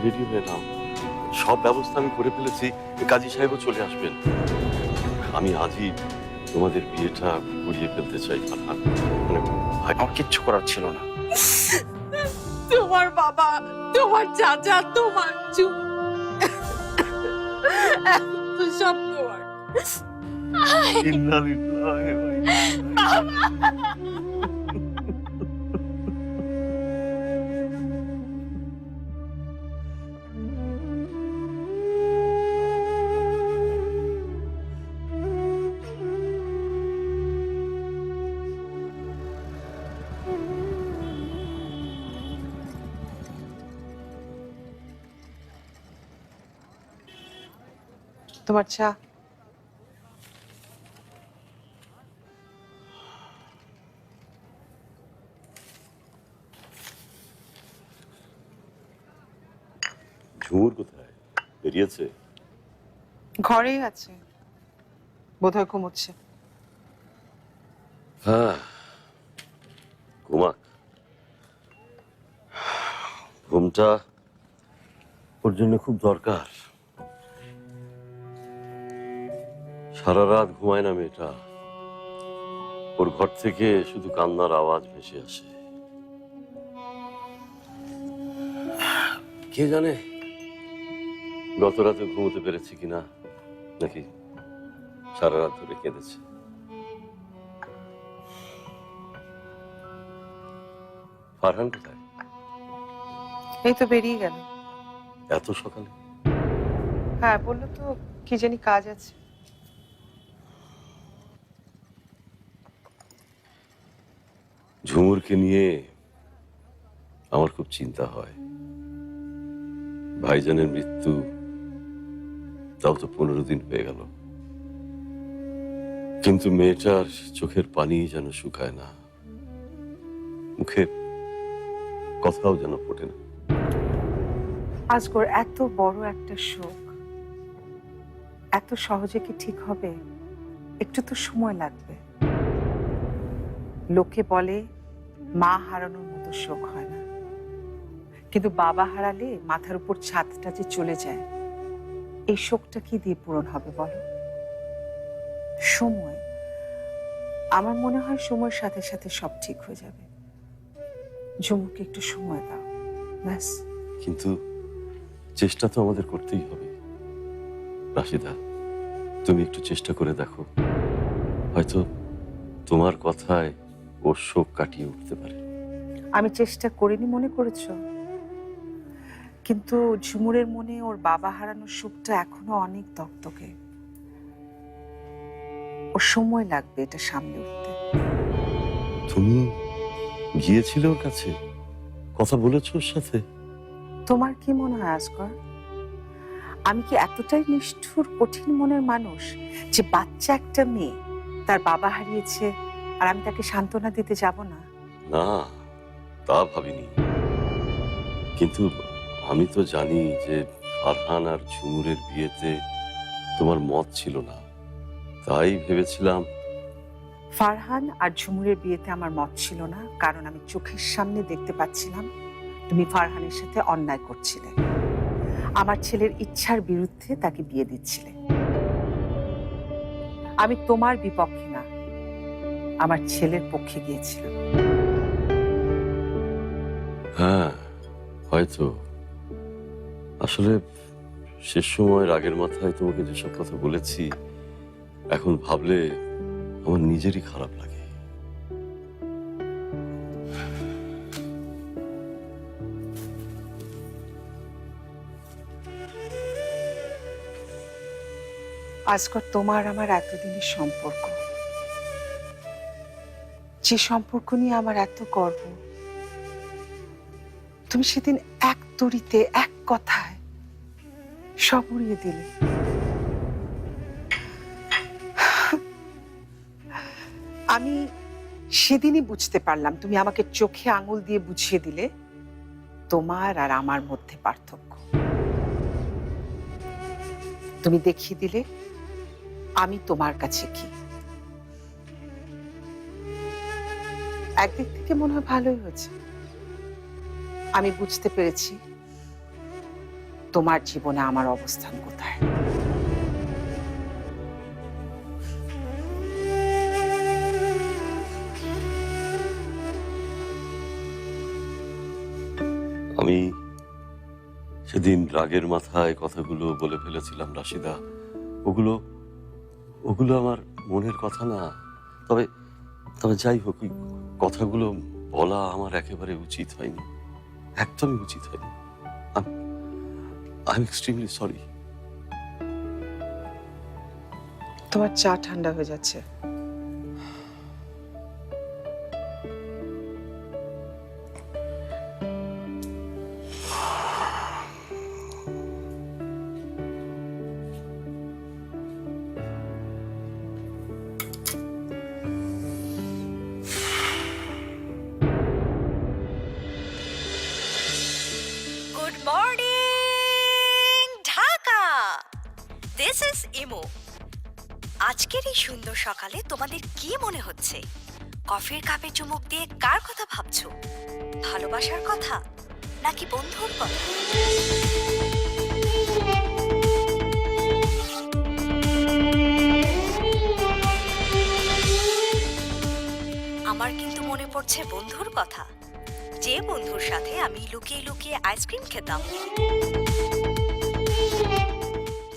Ready হয়ে নাও, সব ব্যবস্থা আমি করে ফেলেছি। কাজী সাহেবও চলে আসবেন। আমি আজই তোমাদের বিয়েটা করিয়ে ফেলতে চাই ফারহান। মানে আমার কিচ্ছু করার ছিল না। তোমার বাবা, তোমার চাচা, তোমার চুপ, এখন তো সব তোমার। ইন্না লিল্লাহি ওয়া ইন্না ইলাইহি। তোমার চা। ঝুমুর কোথায়? বেরিয়েছে? ঘরেই আছে, বোধহয় ঘুমোচ্ছে। হ্যাঁ, ঘুমাক। ঘুমটা ওর জন্য খুব দরকার। সারা রাত ঘুমায় না মেয়েটা। ওর ঘর থেকে শুধু কান্নার আওয়াজ ভেসে আসে। কে জানে গত রাতে ঘুমোতে পেরেছি কিনা, নাকি সারা রাত ধরে কেঁদেছে। ফারহান কোথায়? এই তো বেরিয়ে গেল। এত সকালে? হ্যাঁ, বললো তো কি জানি কাজ আছে। ঝুমুরকে নিয়ে আমার খুব চিন্তা হয়। ভাইজানের মৃত্যু, তাও তো 15 দিন হয়ে গেল, কিন্তু মেয়েটার চোখের পানি যেন শুকায় না, মুখে কথাও যেন ফোটে না। আজগর, এত বড় একটা শোক এত সহজে কি ঠিক হবে? একটু তো সময় লাগবে। লোকে বলে মা হারানোর মতো শোক হয় না, কিন্তু বাবা হারালে মাথার উপর ছাদটা যে চলে যায়, এই শোকটা কি দিয়ে পূরণ হবে বলো? সময়, আমার মনে হয় সময়ের সাথে সাথে সব ঠিক হয়ে যাবে। ঝুমুকে একটু সময় দাও, ব্যাস। কিন্তু চেষ্টা তো আমাদের করতেই হবে। রাশিদা, তুমি একটু চেষ্টা করে দেখো, হয়তো তোমার কথায় ওর শোক কাটিয়ে উঠতে পারে। আমি চেষ্টা করিনি মনে করেছ, কিন্তু ঝুমুরের মনে ওর বাবা হারানোর শোকটা এখনো অনেক দগদগে। ওর সময় লাগবে এটা সামলে উঠতে। তুমি গিয়েছিলে ওর কাছে, কথা বলেছো ওর সাথে? তোমার কি মনে হয় আজগর, আমি কি এতটাই নিষ্ঠুর কঠিন মনের মানুষ যে বাচ্চা একটা মেয়ে তার বাবা হারিয়েছে আর আমি তাকে সান্ত্বনা দিতে যাব না? না, তা ভাবিনি, কিন্তু আমি তো জানি যে ফারহান আর ঝুমুরের বিয়েতে তোমার মত ছিল না, তাই ভেবেছিলাম। ফারহান আর ঝুমুরের বিয়েতে আমার মত ছিল না, কারণ আমি চোখের সামনে দেখতে পাচ্ছিলাম তুমি ফারহানের সাথে অন্যায় করছিলে, আমার ছেলের ইচ্ছার বিরুদ্ধে তাকে বিয়ে দিচ্ছিলে। আমি তোমার বিপক্ষে না, আমার ছেলের পক্ষে গিয়েছিলাম। হ্যাঁ, হয়তো আসলে শেষ সময় রাগের মাথায় তোমাকে যেসব কথা বলেছি, এখন ভাবলে আমার নিজেরই খারাপ লাগে। আজকাল তোমার আমার এতদিনের সম্পর্ক, যে সম্পর্ক নিয়ে আমার এত গর্ব, তুমি সেদিন এক তড়িতে এক কথায় সব উড়িয়ে দিলে। আমি সেদিনই বুঝতে পারলাম, তুমি আমাকে চোখে আঙুল দিয়ে বুঝিয়ে দিলে তোমার আর আমার মধ্যে পার্থক্য। তুমি দেখিয়ে দিলে আমি তোমার কাছে কি। একদিক থেকে মনে হয় ভালোই হয়েছে। আমি বুঝতে পেরেছি তোমার জীবনে আমার অবস্থান কোথায়? আমি সেদিন রাগের মাথায় কথাগুলো বলে ফেলেছিলাম রাশিদা। ওগুলো ওগুলো আমার মনের কথা না। তবে তবে যাই হোক, ওই কথাগুলো বলা আমার একেবারে উচিত হয়নি, একদমই উচিত হয়নি। I am extremely sorry. তোমার চা ঠান্ডা হয়ে যাচ্ছে। Good morning Dhaka, this is imo. আজকের এই সুন্দর সকালে তোমাদের কি মনে হচ্ছে? কফির কাপে চুমুক দিয়ে কার কথা ভাবছো? ভালোবাসার কথা নাকি বন্ধুর কথা? আমার কিন্তু মনে পড়ছে বন্ধুর কথা, যে বন্ধুর সাথে আমি লুকিয়ে লুকিয়ে আইসক্রিম খেতাম,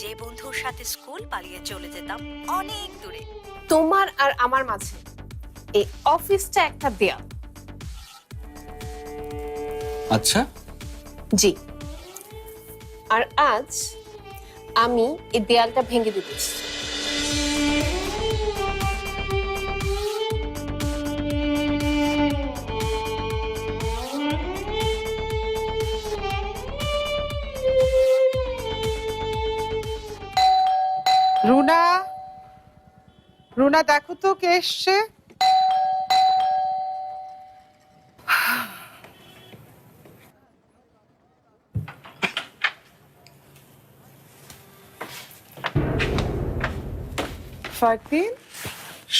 যে বন্ধুর সাথে স্কুল পালিয়ে চলে যেতাম অনেক দূরে। তোমার আর আমার মাঝে এই অফিসটা একটা দেয়াল। আচ্ছা, জি, আর আজ আমি এই দেয়ালটা ভেঙে দিতেছি। রুনা, রুনা দেখো তো কে এসছে। ফারদিন,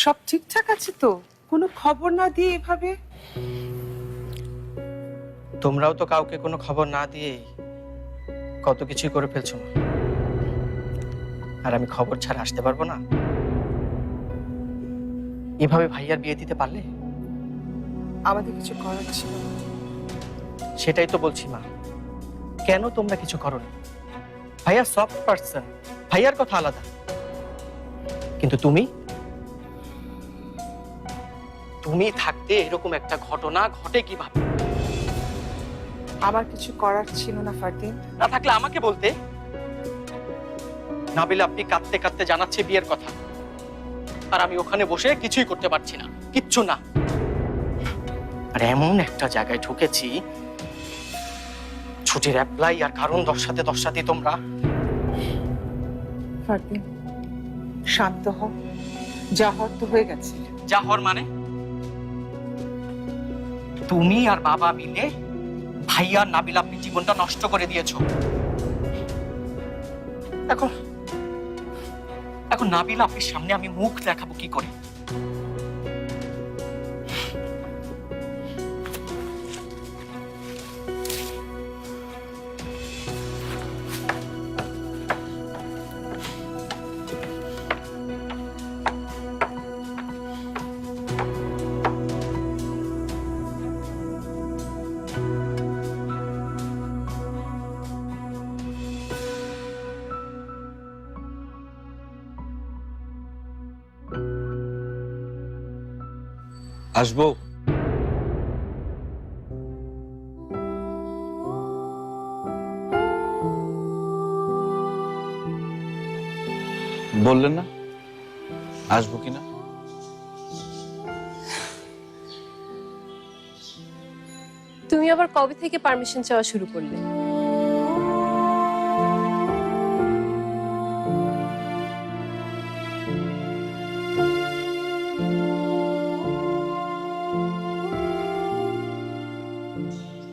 সব ঠিকঠাক আছে তো? কোনো খবর না দিয়ে এভাবে? তোমরাও তো কাউকে কোনো খবর না দিয়ে কত কিছুই করে ফেলছো মা। আর আমি খবর ছাড়া আসতে পারবো না? এভাবে ভাইয়ার বিয়ে দিতে পারলে? আমাদের কিছু করার ছিল না। সেটাই তো বলছি মা, কেন তোমরা কিছু করোনি? ভাইয়া সফট পারসন, ভাইয়ার কথা আলাদা, কিন্তু তুমি তুমি থাকতে এরকম একটা ঘটনা ঘটে কিভাবে? আমার কিছু করার ছিল না ফারদিন। না থাকলে আমাকে বলতে। নাবিল আপনি কাঁদতে কাঁদতে জানাচ্ছে বিয়ের কথা, আর আমি ওখানে বসে কিছুই করতে পারছি না, কিচ্ছু না। আর এমন একটা জায়গায় ঢুকেছি, ছুটির অ্যাপ্লাই আর কারণ দশাতে তোমরা। ফারদিন, শান্ত হও, যা হওয়ার তো হয়ে গেছে। যা হওয়ার মানে? তুমি আর বাবা মিলে ভাইয়া নাবিল আপনি জীবনটা নষ্ট করে দিয়েছো। এখন এখন নাবিল আপনার সামনে আমি মুখ দেখাবো কি করে? আসবো। বললেন না আসবো কিনা? তুমি আবার কবে থেকে পারমিশন চাওয়া শুরু করলে?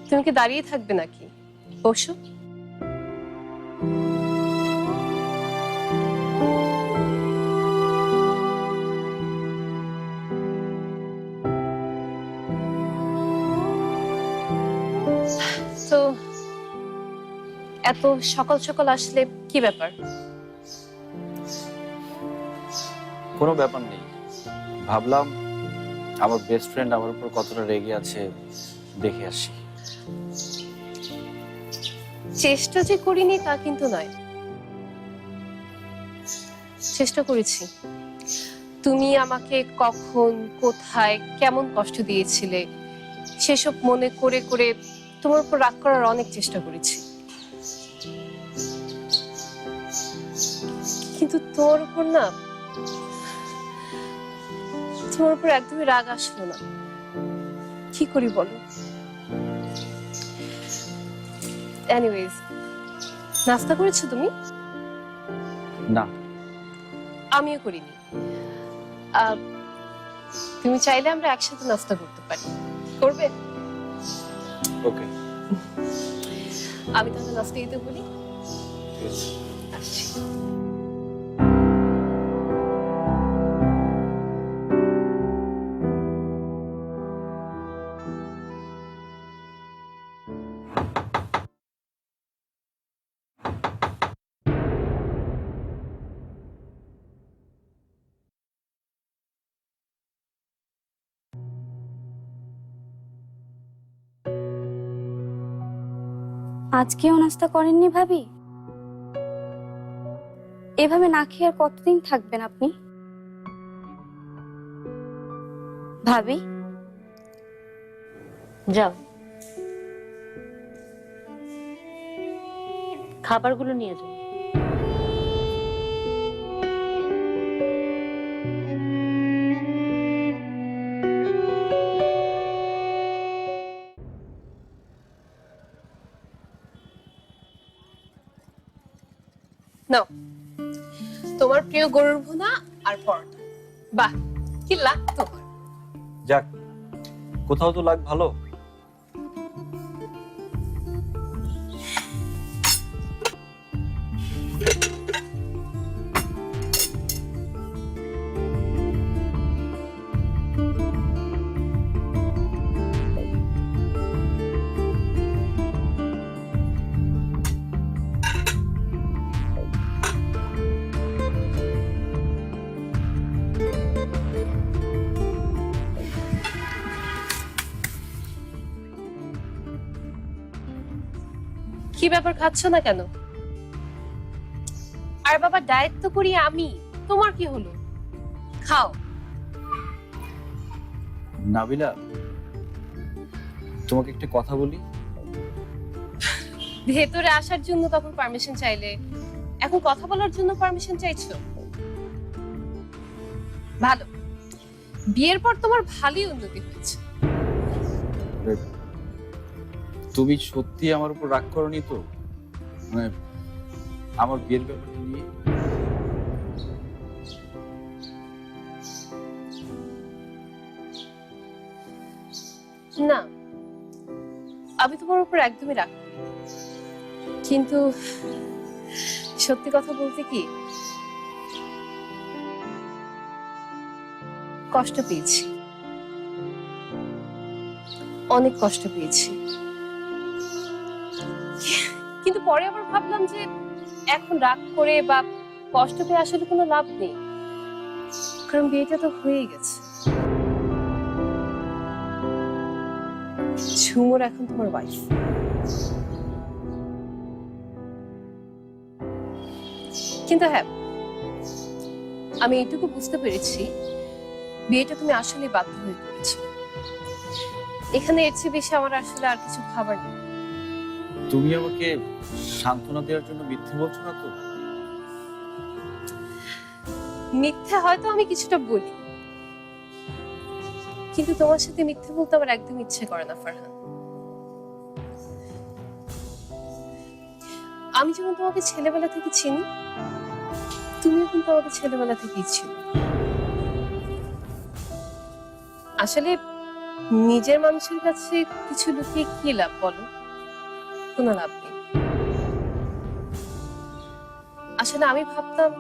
তুমি কি দাঁড়িয়ে থাকবে নাকি? বসো। তো এত সকাল সকাল আসলে কি ব্যাপার? কোনো ব্যাপার নেই, ভাবলাম আমার বেস্ট ফ্রেন্ড আমার উপর কতটা রেগে আছে দেখে আসি। চেষ্টা যে করিনি তা কিন্তু নয়, চেষ্টা করেছি। তুমি আমাকে কখন, কোথায়, কেমন কষ্ট দিয়েছিলে সেসব মনে করে করে তোমার উপর রাগ করার অনেক চেষ্টা করেছি, কিন্তু তোমার উপর একদমই রাগ আসলো না। কি করি বলো? এনিওয়েজ, নাস্তা করেছো তুমি? না। আমিও করিনি। তুমি চাইলে আমরা একসাথে নাস্তা করতে পারি, করবে? ওকে, আমি তাহলে নাস্তা দিতে বলি। আসছি। আজকেও নাস্তা করেননি ভাবি? এভাবে না খেয়ে আর কতদিন থাকবেন আপনি? ভাবি, যাও, খাবারগুলো নিয়ে যাও। নাও, তোমার প্রিয় গরুর ভুনা আর পরোটা। বাহ, কি লাগ তোমার! যাক, কোথাও তো লাগ ভালো। কি ব্যাপার, খাচ্ছ না কেন? আর বাবা, ডায়েট তো করি আমি, তোমার কি হলো? খাও। নাবিলা, তোমাকে একটা কথা বলি। ভেতরে আসার জন্য তখন পারমিশন চাইলে, এখন কথা বলার জন্য পারমিশন চাইছো? ভালো, বিয়ের পর তোমার ভালোই উন্নতি হয়েছে। তুমি সত্যি আমার উপর রাগ করনি তো, মানে আমার বিয়ের ব্যাপারটা নিয়ে? না, আমি তোমার উপর একদমই রাগ করি, কিন্তু সত্যি কথা বলতে কি, কষ্ট পেয়েছি, অনেক কষ্ট পেয়েছি। কিন্তু পরে আবার ভাবলাম যে এখন রাগ করে বা কষ্ট পেয়ে আসলে কোনো লাভ নেই, কারণ বিয়েটা তো হয়ে গেছে। ঝুমুর এখন তোমার ওয়াইফ। কিন্তু হ্যাঁ, আমি এটুকু বুঝতে পেরেছি, বিয়েটা তুমি আসলে বাধ্য হয়ে করেছো। এখানে এর চেয়ে বেশি আমার আসলে আর কিছু ভাবার নেই। তুমি আমাকে সান্ত্বনা দেওয়ার জন্য মিথ্যে বলছো না তো? মিথ্যে হয়তো আমি কিছুটা বলি, কিন্তু তোমার সাথে মিথ্যে বলতে আমার একদম ইচ্ছে করে না ফারহান। আমি যেমন তোমাকে ছেলেবেলা থেকে চিনি, তুমিও কিন্তু আমাকে ছেলেবেলা থেকেই চিনো। আসলে নিজের মানুষের কাছে কিছু লুকিয়ে কি লাভ বলো? কোনো লাভ নেই। আসলে আমি ভাবতাম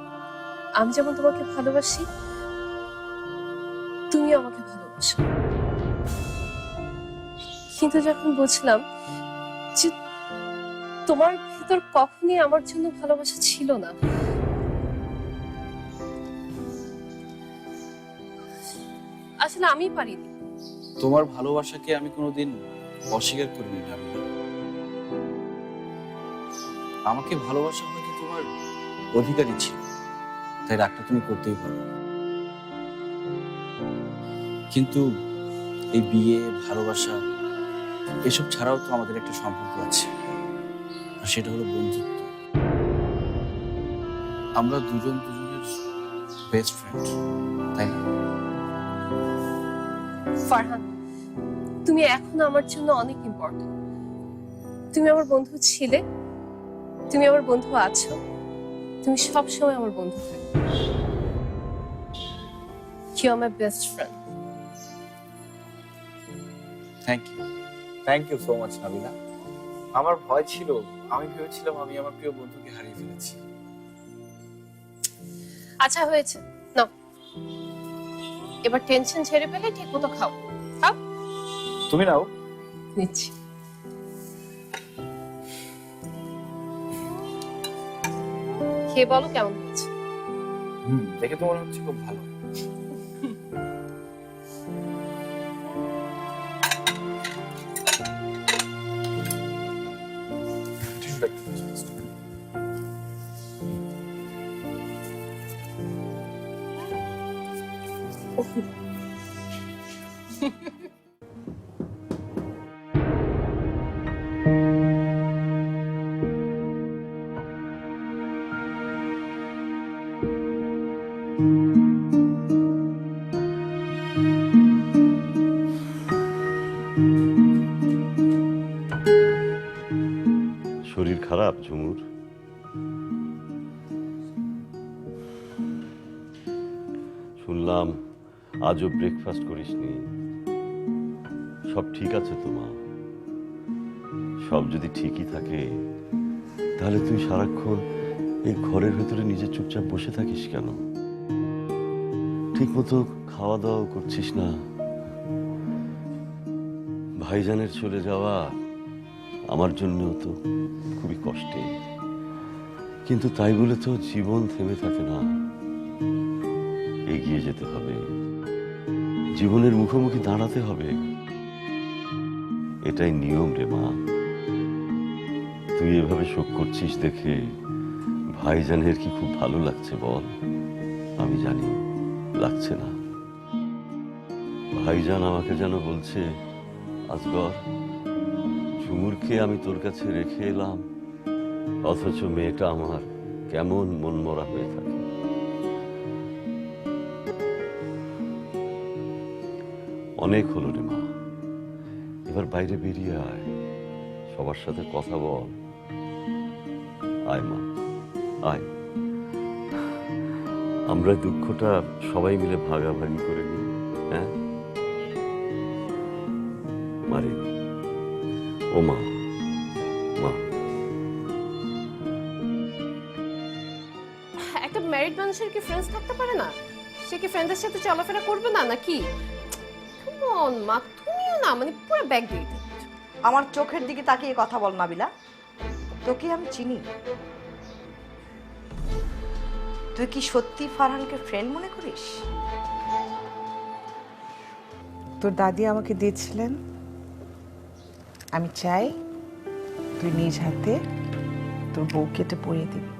আমি যেমন তোমাকে ভালোবাসি, তুমিও আমাকে ভালোবাসো, কিন্তু যখন বুঝলাম যে তোমার ভিতর কখনই আমার জন্য ভালোবাসা ছিল না। আসলে আমি পারিনি। তোমার ভালোবাসাকে আমি কোনোদিন অস্বীকার করিনি নাবিলা। আমাকে ভালোবাসা হয়তো তোমার অধিকারই ছিল, তাই রাগটা তুমি করতেই পারো। কিন্তু এই বিয়ে, ভালোবাসা এসব ছাড়াও তো আমাদের একটা সম্পর্ক আছে, আর সেটা হলো বন্ধুত্ব। আমরা দুজন দুজনের বেস্ট ফ্রেন্ড, তাই না? ফারহান, তুমি এখন আমার জন্য অনেক ইম্পর্টেন্ট। তুমি আমার বন্ধু ছিলে, তুমি আমার বন্ধু আছো, তুমি সবসময় আমার বন্ধু থাকবে। You are my best friend. Thank you so much Nabila. আমার ভয় ছিল, আমি ভেবেছিলাম আমি আমার প্রিয় বন্ধুকে হারিয়ে ফেলেছি। আচ্ছা হয়েছে, নাও এবার টেনশন ছেড়ে ফেলে ঠিক মতো খাও। খাও, তুমি নাও। নিচ্ছি। খেয়ে বলো কেমন হয়েছে। দেখে তো মনে হচ্ছে খুব ভালো। শরীর খারাপ ঝুমুর? শুনলাম আজও ব্রেকফাস্ট করিসনি। সব ঠিক আছে তো মা? সব যদি ঠিকই থাকে তাহলে তুই সারাক্ষণ এই ঘরের ভেতরে নিজে চুপচাপ বসে থাকিস কেন? ঠিক মতো খাওয়া দাওয়া করছিস না। ভাইজানের চলে যাওয়া আমার জন্যও তো খুবই কষ্টে, কিন্তু তাই বলে তো জীবন থেমে থাকে না। এগিয়ে যেতে হবে, জীবনের মুখোমুখি দাঁড়াতে হবে, এটাই নিয়ম রে মা। তুই এভাবে শোক করছিস দেখে ভাইজানের কি খুব ভালো লাগছে বল? আমি জানি লাগছে না। ভাইজান আমাকে যেন বলছে, আজগর ঝুমুরকে আমি তোর কাছে রেখে এলাম, অথচ মেয়েটা আমার কেমন মনমরা হয়ে থাকে। অনেক হলো রে মা, এবার বাইরে বেরিয়ে আয়, সবার সাথে কথা বল। আয় মা, আয়। আমরা দুঃখটা সবাই মিলে ভাগাভাগি করে নিই। হ্যাঁ মারে, ও মা, মা। একটা ম্যারিড মানুষের কি ফ্রেন্ডস থাকতে পারে না? সে কি ফ্রেন্ডদের সাথে চলাফেরা করবে না নাকি? কেমন মা, তুমিও না মানে পুরো ব্যাগ দিয়ে দিচ্ছ। আমার চোখের দিকে তাকিয়ে কথা বল নাবিলা, তোকে আমি চিনি। তুই কি সত্যি ফারহানকে ফ্রেন্ড মনে করিস? তোর দাদি আমাকে দিয়েছিলেন, আমি চাই তুই নিজ হাতে তোর বউকে এটা পরিয়ে দিবি।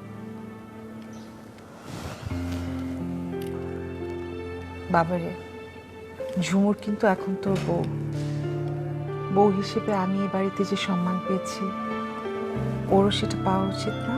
বাবারে, ঝুমুর কিন্তু এখন তোর বউ। বউ হিসেবে আমি এ বাড়িতে যে সম্মান পেয়েছি, ওরও সেটা পাওয়া উচিত না?